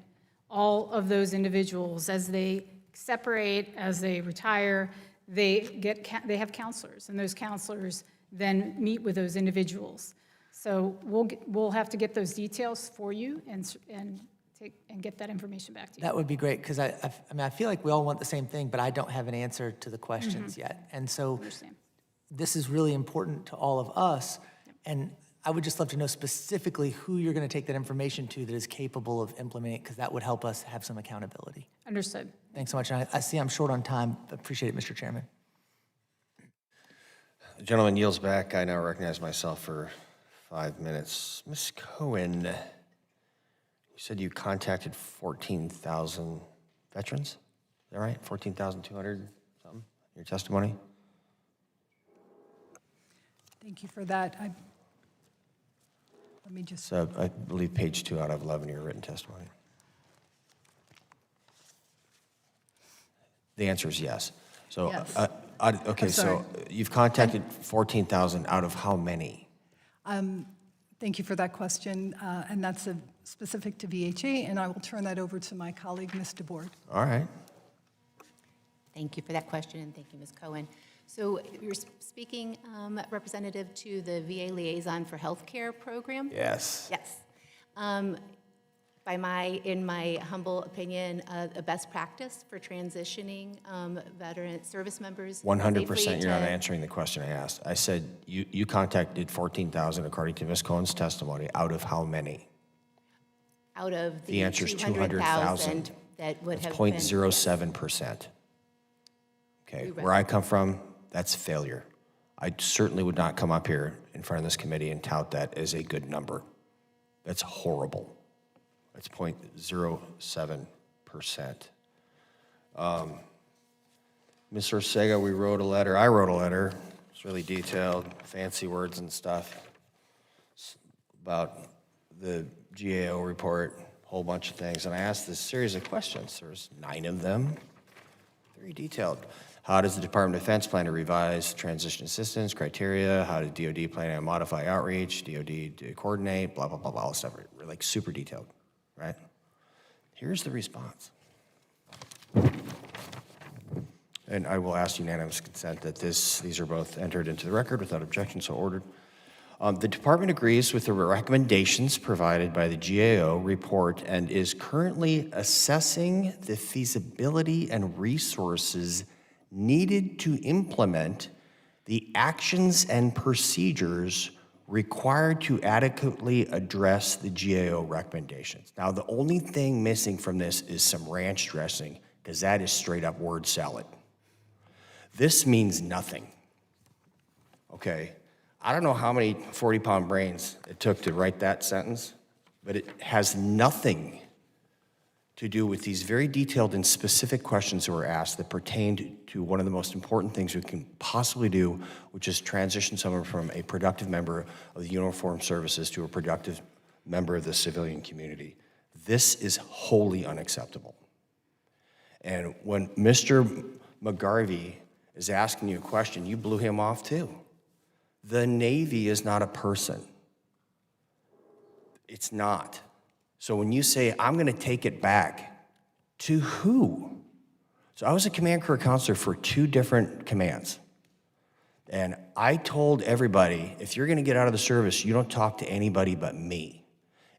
all of those individuals, as they separate, as they retire, they have counselors, and those counselors then meet with those individuals. So we'll have to get those details for you and get that information back to you. That would be great, because I feel like we all want the same thing, but I don't have an answer to the questions yet. And so this is really important to all of us, and I would just love to know specifically who you're going to take that information to that is capable of implementing it, because that would help us have some accountability. Understood. Thanks so much. And I see I'm short on time. Appreciate it, Mr. Chairman. The gentleman yields back. I now recognize myself for 5 minutes. Ms. Cohen, you said you contacted 14,000 veterans? Is that right? 14,200 something in your testimony? Thank you for that. Let me just. So I believe page 2 out of 11 of your written testimony. The answer is yes. So, Yes. okay, I'm sorry. so you've contacted 14,000 out of how many? Thank you for that question, and that's specific to VHA, and I will turn that over to my colleague, Ms. DeBoard. All right. Thank you for that question, and thank you, Ms. Cohen. So you're speaking, Representative, to the VA Liaison for Healthcare program? Yes. Yes. In my humble opinion, a best practice for transitioning veteran service members. 100% you're not answering the question I asked. I said you contacted 14,000 according to Ms. Cohen's testimony. Out of how many? Out of The answer is 200,000 that would That's have been. 0.07%. Okay, where I come from, that's failure. I certainly would not come up here in front of this committee and tout that as a good number. That's horrible. That's 0.07%. Ms. Ortega, I wrote a letter, it's really detailed, fancy words and stuff, about the GAO report, a whole bunch of things, and I asked this series of questions. There's 9 of them, very detailed. How does the Department of Defense plan to revise transition assistance criteria? How does DOD plan to modify outreach? DOD to coordinate, blah, blah, blah, blah, all this stuff, like super detailed, right? Here's the response. And I will ask unanimous consent that these are both entered into the record without objection, so ordered. The department agrees with the recommendations provided by the GAO report and is currently assessing the feasibility and resources needed to implement the actions and procedures required to adequately address the GAO recommendations. Now, the only thing missing from this is some ranch dressing, because that is straight up word salad. This means nothing, okay? I don't know how many 40-pound brains it took to write that sentence, but it has nothing to do with these very detailed and specific questions that were asked that pertained to one of the most important things we can possibly do, which is transition someone from a productive member of the uniformed services to a productive member of the civilian community. This is wholly unacceptable. And when Mr. McGarvey is asking you a question, you blew him off too. The Navy is not a person. It's not. So when you say, I'm going to take it back, to who? So I was a command career counselor for 2 different commands. And I told everybody, if you're going to get out of the service, you don't talk to anybody but me.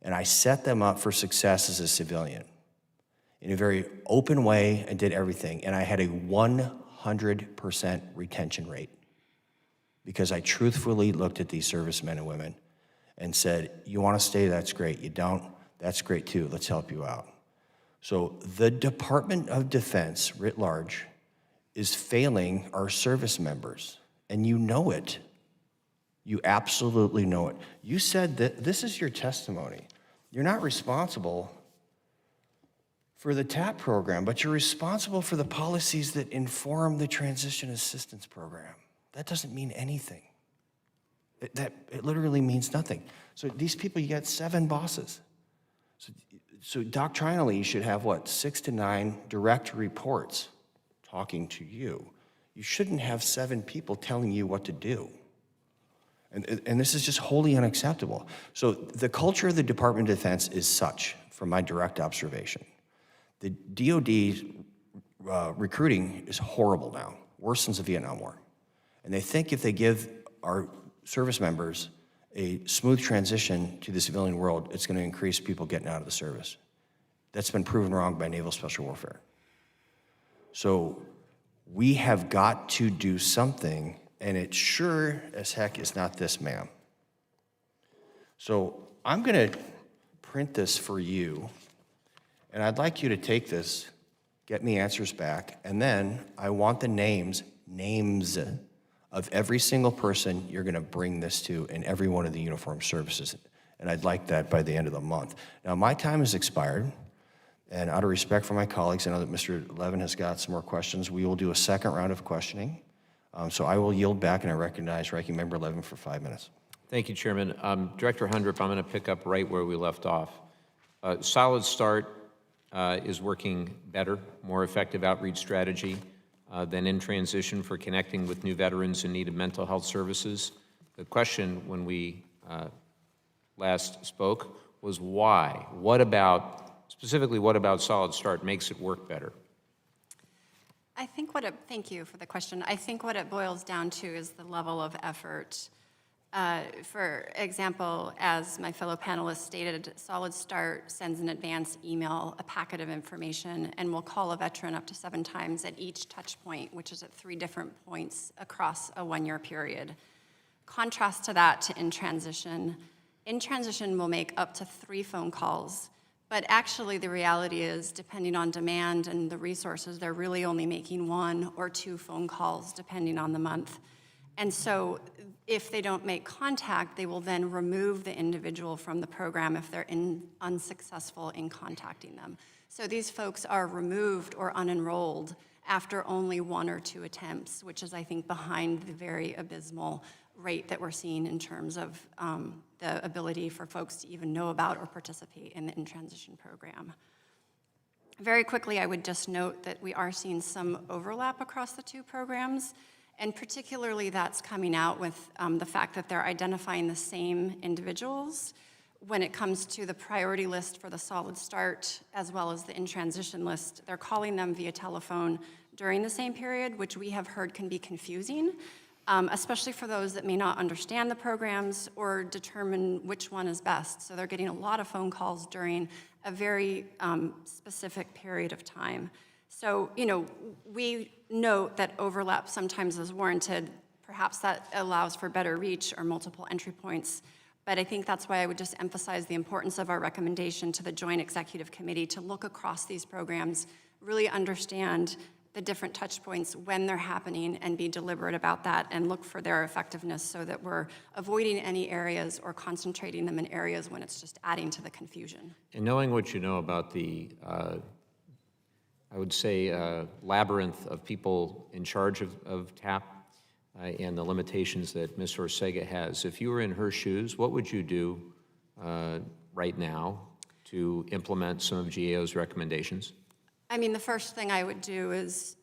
And I set them up for success as a civilian in a very open way and did everything. And I had a 100% retention rate because I truthfully looked at these servicemen and women and said, you want to stay, that's great. You don't, that's great too. Let's help you out. So the Department of Defense, writ large, is failing our service members, and you know it. You absolutely know it. You said that this is your testimony. You're not responsible for the TAP program, but you're responsible for the policies that inform the Transition Assistance Program. That doesn't mean anything. It literally means nothing. So these people, you got 7 bosses. So doctrinally, you should have, 6 to 9 direct reports talking to you. You shouldn't have 7 people telling you what to do. And this is just wholly unacceptable. So the culture of the Department of Defense is such, from my direct observation. The DOD recruiting is horrible now, worse since the Vietnam War. And they think if they give our service members a smooth transition to the civilian world, it's going to increase people getting out of the service. That's been proven wrong by naval special warfare. So we have got to do something, and it sure as heck is not this, ma'am. So I'm going to print this for you, and I'd like you to take this, get me answers back, and then I want the names of every single person you're going to bring this to in every one of the uniformed services. And I'd like that by the end of the month. Now, my time has expired, and out of respect for my colleagues, I know that Mr. Levin has got some more questions. We will do a second round of questioning. So I will yield back, and I recognize Ranking Member Levin for 5 minutes. Thank you, Chairman. Director Hundrup, I'm going to pick up right where we left off. Solid Start is working better, more effective outreach strategy than in transition for connecting with new veterans in need of mental health services. The question when we last spoke was why? Specifically, what about Solid Start makes it work better? Thank you for the question. I think what it boils down to is the level of effort. For example, as my fellow panelists stated, Solid Start sends an advance email, a packet of information, and will call a veteran up to 7 times at each touch point, which is at 3 different points across a 1-year period. Contrast to that to In Transition. In Transition will make up to 3 phone calls, but actually the reality is, depending on demand and the resources, they're really only making 1 or 2 phone calls, depending on the month. And so if they don't make contact, they will then remove the individual from the program if they're unsuccessful in contacting them. So these folks are removed or unenrolled after only 1 or 2 attempts, which is, I think, behind the very abysmal rate that we're seeing in terms of the ability for folks to even know about or participate in the In Transition program. Very quickly, I would just note that we are seeing some overlap across the 2 programs. And particularly that's coming out with the fact that they're identifying the same individuals when it comes to the priority list for the Solid Start as well as the In Transition list. They're calling them via telephone during the same period, which we have heard can be confusing, especially for those that may not understand the programs or determine which one is best. So they're getting a lot of phone calls during a very specific period of time. So, we note that overlap sometimes is warranted. Perhaps that allows for better reach or multiple entry points. But I think that's why I would just emphasize the importance of our recommendation to the Joint Executive Committee to look across these programs, really understand the different touch points when they're happening and be deliberate about that and look for their effectiveness so that we're avoiding any areas or concentrating them in areas when it's just adding to the confusion. And knowing what you know about the I would say, labyrinth of people in charge of TAP and the limitations that Ms. Ortega has. If you were in her shoes, what would you do right now to implement some of GAO's recommendations? I mean, the first thing I would do is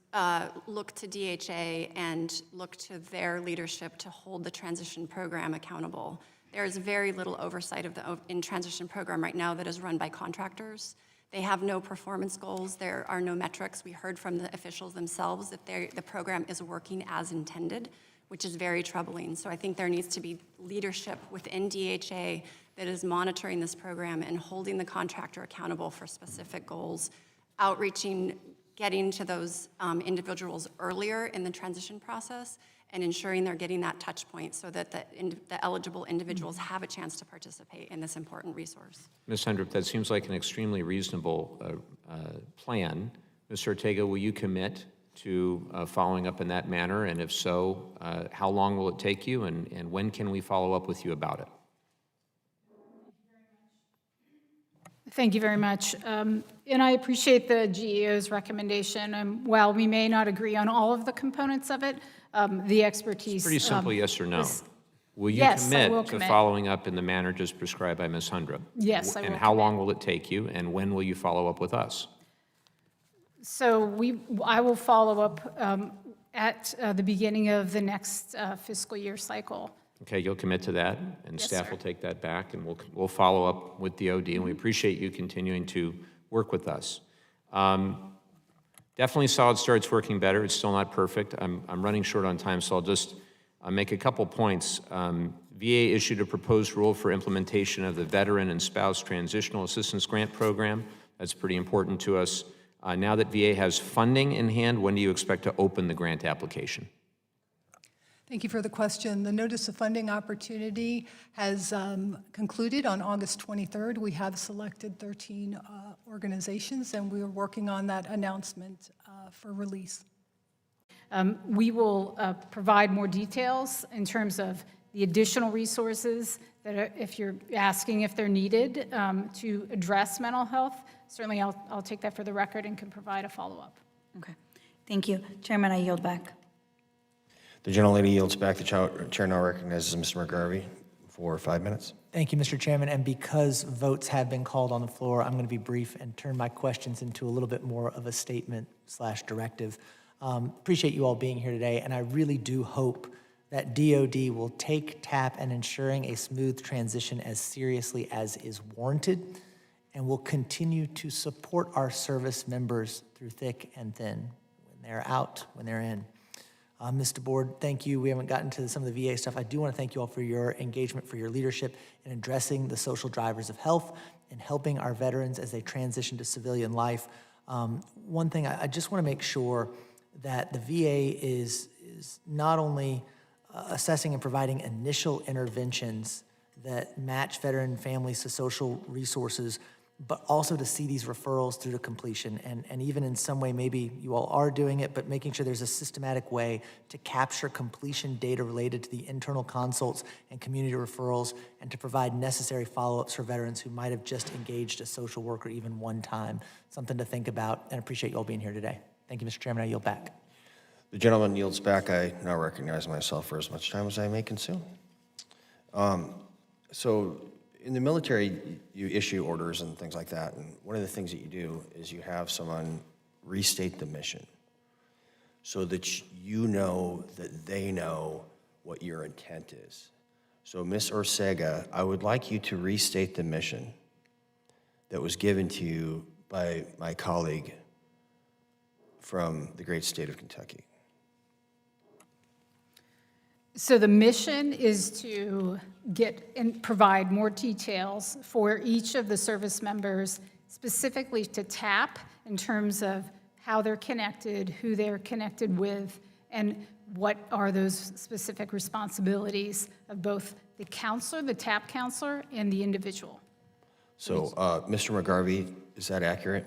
look to DHA and look to their leadership to hold the transition program accountable. There is very little oversight of the in transition program right now that is run by contractors. They have no performance goals. There are no metrics. We heard from the officials themselves that the program is working as intended, which is very troubling. So I think there needs to be leadership within DHA that is monitoring this program and holding the contractor accountable for specific goals, outreaching, getting to those individuals earlier in the transition process, and ensuring they're getting that touch point so that the eligible individuals have a chance to participate in this important resource. Ms. Hendrick, that seems like an extremely reasonable plan. Ms. Ortega, will you commit to following up in that manner? And if so, how long will it take you, and when can we follow up with you about it? Thank you very much. And I appreciate the GEO's recommendation. While we may not agree on all of the components of it, the expertise. Pretty simple, yes or no. Will you Yes, I will commit to commit. following up in the manner just prescribed by Ms. Hundra? Yes, I will And how commit. long will it take you, and when will you follow up with us? So I will follow up at the beginning of the next fiscal year cycle. Okay, you'll commit to that, and Yes, staff sir. will take that back, and we'll follow up with DOD, and we appreciate you continuing to work with us. Definitely Solid Start's working better. It's still not perfect. I'm running short on time, so I'll just make a couple points. VA issued a proposed rule for implementation of the Veteran and Spouse Transitional Assistance Grant Program. That's pretty important to us. Now that VA has funding in hand, when do you expect to open the grant application? Thank you for the question. The notice of funding opportunity has concluded on August 23rd. We have selected 13 organizations, and we are working on that announcement for release. We will provide more details in terms of the additional resources that are, if you're asking if they're needed to address mental health. Certainly, I'll take that for the record and can provide a follow-up. Okay, thank you. Chairman, I yield back. The gentlelady yields back. The chair now recognizes Mr. McGarvey for 5 minutes. Thank you, Mr. Chairman. And because votes have been called on the floor, I'm going to be brief and turn my questions into a little bit more of a statement/directive. Appreciate you all being here today, and I really do hope that DOD will take TAP and ensuring a smooth transition as seriously as is warranted, and will continue to support our service members through thick and thin, when they're out, when they're in. Mr. Board, thank you. We haven't gotten to some of the VA stuff. I do want to thank you all for your engagement, for your leadership in addressing the social drivers of health and helping our veterans as they transition to civilian life. One thing, I just want to make sure that the VA is not only assessing and providing initial interventions that match veteran families to social resources, but also to see these referrals through to completion. And even in some way, maybe you all are doing it, but making sure there's a systematic way to capture completion data related to the internal consults and community referrals, and to provide necessary follow-ups for veterans who might have just engaged a social worker even one time. Something to think about, and appreciate you all being here today. Thank you, Mr. Chairman. I yield back. The gentleman yields back. I now recognize myself for as much time as I may consume. So in the military, you issue orders and things like that, and one of the things that you do is you have someone restate the mission so that you know that they know what your intent is. So Ms. Ortega, I would like you to restate the mission that was given to you by my colleague from the great state of Kentucky. So the mission is to get and provide more details for each of the service members, specifically to TAP in terms of how they're connected, who they're connected with, and what are those specific responsibilities of both the counselor, the TAP counselor, and the individual. So, Mr. McGarvey, is that accurate?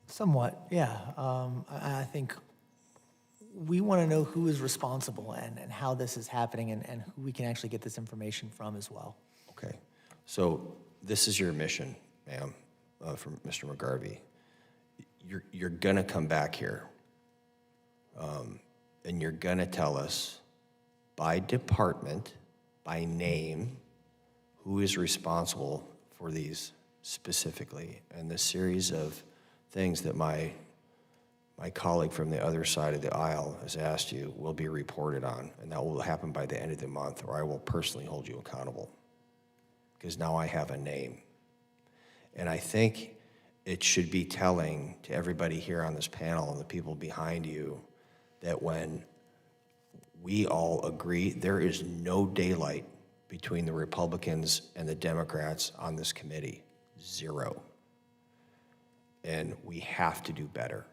Somewhat, yeah. I think we want to know who is responsible and how this is happening, and who we can actually get this information from as well. Okay. So this is your mission, ma'am, from Mr. McGarvey. You're going to come back here, and you're going to tell us by department, by name, who is responsible for these specifically, and the series of things that my my colleague from the other side of the aisle has asked you will be reported on, and that will happen by the end of the month, or I will personally hold you accountable, because now I have a name. And I think it should be telling to everybody here on this panel and the people behind you that when we all agree, there is no daylight between the Republicans and the Democrats on this committee. Zero. And we have to do better.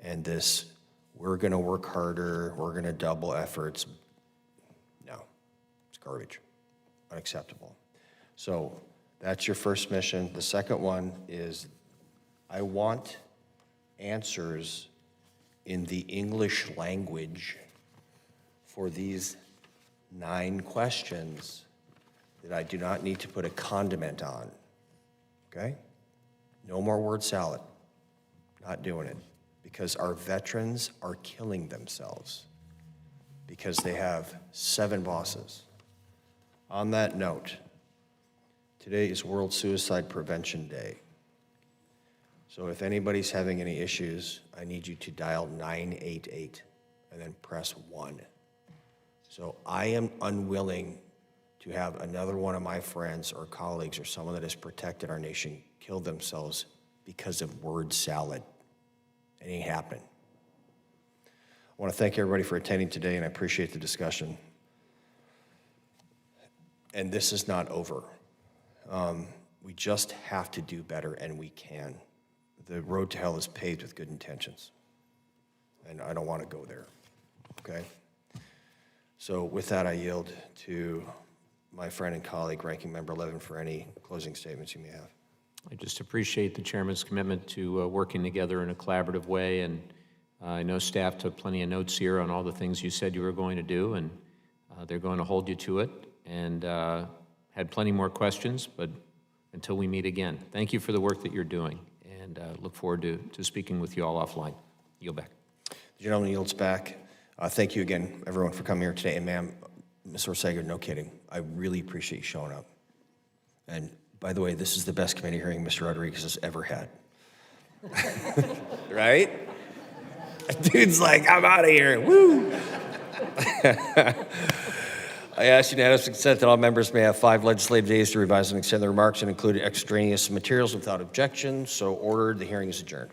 And this, we're gonna work harder, we're gonna double efforts, no, it's garbage, unacceptable. So that's your first mission. The second one is I want answers in the English language for these 9 questions that I do not need to put a condiment on, okay? No more word salad, not doing it, because our veterans are killing themselves because they have 7 bosses. On that note, today is World Suicide Prevention Day. So if anybody's having any issues, I need you to dial 988 and then press 1. So I am unwilling to have another one of my friends or colleagues or someone that has protected our nation kill themselves because of word salad. It ain't happening. I want to thank everybody for attending today, and I appreciate the discussion. And this is not over. We just have to do better, and we can. The road to hell is paved with good intentions, and I don't want to go there, okay? So with that, I yield to my friend and colleague, Ranking Member Levin, for any closing statements you may have. I just appreciate the chairman's commitment to working together in a collaborative way, and I know staff took plenty of notes here on all the things you said you were going to do, and they're going to hold you to it, and had plenty more questions, but until we meet again, thank you for the work that you're doing, and look forward to speaking with you all offline. Yield back. The gentleman yields back. Thank you again, everyone, for coming here today, and ma'am, Ms. Orsager, no kidding, I really appreciate you showing up. And by the way, this is the best committee hearing Mr. Rodriguez has ever had. Right? Dude's like, I'm out of here, woo! I ask unanimous consent that all members may have 5 legislative days to revise and extend their remarks and include extraneous materials without objection. So ordered, the hearing is adjourned.